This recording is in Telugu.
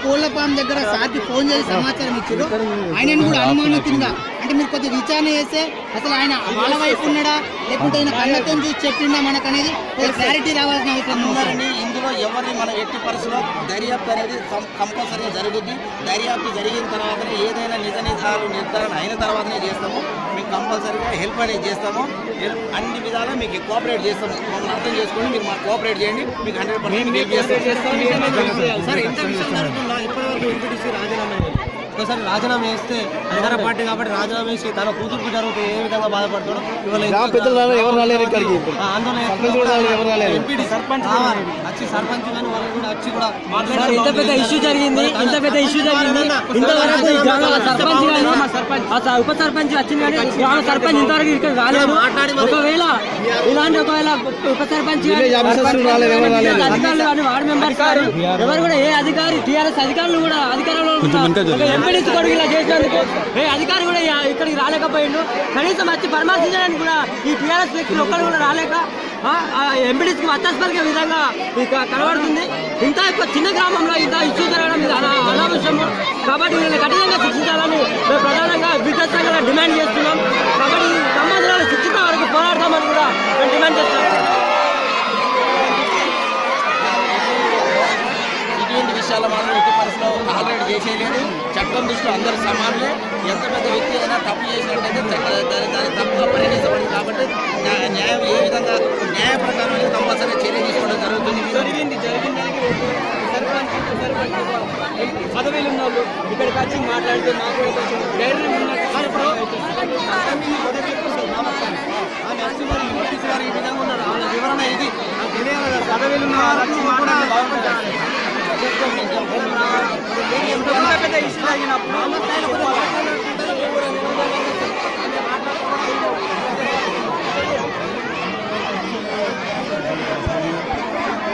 కోళ్ల ఫామ్ దగ్గర సార్కి ఫోన్ చేసి సమాచారం ఇచ్చారు. ఆయనను కూడా అనుమానితునిగా అంటే మీరు కొద్దిగా విచారణ చేస్తే అసలు ఆయన వాళ్ళ వైపు ఉన్నాడా లేకుంటే ఆయన కళ్ళతో చూసి చెప్పిండా మనకు అనేది క్లారిటీ రావాల్సిన అవసరం ఉందండి. ఇందులో ఎవరిని మన ఎట్టి పరిస్థితిలో దర్యాప్తు అనేది కంపల్సరీగా జరుగుద్ది. దర్యాప్తు జరిగిన తర్వాతనే ఏదైనా నిజ నిజాలు నిర్ధారణ అయిన తర్వాతనే చేస్తాము. మీకు కంపల్సరీగా హెల్ప్ అనేది చేస్తాము. అన్ని విధాలా మీకు కోఆపరేట్ చేస్తాము. మమ్మల్ని అర్థం చేసుకొని మీరు మాకు కోఆపరేట్ చేయండి. మీకు 100% హెల్ప్ చేస్తాం. సార్ ఇంత విషయం జరుగుతుందా? ఇప్పటివరకు ఎంపీటీసీ రాజీనామా ఒకసారి రాజీనామా చేస్తే అధికార పార్టీ కాబట్టి రాజీనామా చేసి తన కూతురు జరుగుతుంది ఏ విధంగా బాధపడతాడో ఎంపీటీ సర్పంచ్ వచ్చి సర్పంచ్ కానీ వాళ్ళు కూడా వచ్చి కూడా మాట్లాడారు. ఇంత పెద్ద ఇష్యూ జరిగింది ఇంతవరకు ఈ గ్రామాల సర్పంచ్ కానీ ఉప సర్పంచ్ వచ్చింది కానీ గ్రామ సర్పంచ్ ఇంతవరకు ఇక్కడ రాలేదు. ఒకవేళ ఉప సర్పంచ్ అధికారులు కానీ వార్డు మెంబర్స్ కానీ ఎవరు కూడా ఏ అధికారి టీఆర్ఎస్ అధికారులు కూడా అధికారంలో ఎంపీడీసీ కూడా ఇలా చేసినందుకు ఏ అధికారి కూడా ఇక్కడికి రాలేకపోయిండు. కనీసం వచ్చి పరామర్శించడానికి కూడా ఈ టీఆర్ఎస్ వ్యక్తులు ఒక్కరు కూడా రాలేక ఎంపీడీసీకి వచ్చేసరికి విధంగా కనబడుతుంది. ఇంత చిన్న గ్రామంలో ఇంత ఇష్యూ జరగడం ఇది అనావశ్యము. కాబట్టి వీళ్ళని కఠినంగా శిక్షించాలని మేము ప్రధానంగా విద్యాసంగా డిమాండ్ చేస్తున్నాం. కాబట్టి సంబంధాలు శిక్షిత వరకు పోరాడతామని కూడా మేము డిమాండ్ చేస్తున్నాం. ఇటువంటి విషయాల మాత్రం ఎట్టి పరిస్థితిలో టాలరేట్ చేసేయలేదు. చట్టం దృష్టిలో అందరూ సమానులే. ఎంత పెద్ద వ్యక్తి అయినా తప్పు చేసినట్టయితే దాని తప్పుగా పరిగణించబడింది. కాబట్టి న్యాయం ఏ విధంగా న్యాయ ప్రకారం కంపల్సరీ చర్య తీసుకోవడం జరుగుతుంది. పదవిలు ఉన్న వాళ్ళు ఇక్కడికి వచ్చి మాట్లాడితే మాకు ధైర్యం ఈ విధంగా ఉన్నారు. వాళ్ళ వివరణ ఇది పదవిలు ఉన్న వాళ్ళు వచ్చి మాట్లాడితే బాగుంటుంది. పెద్ద ఇష్యూ జరిగినప్పుడు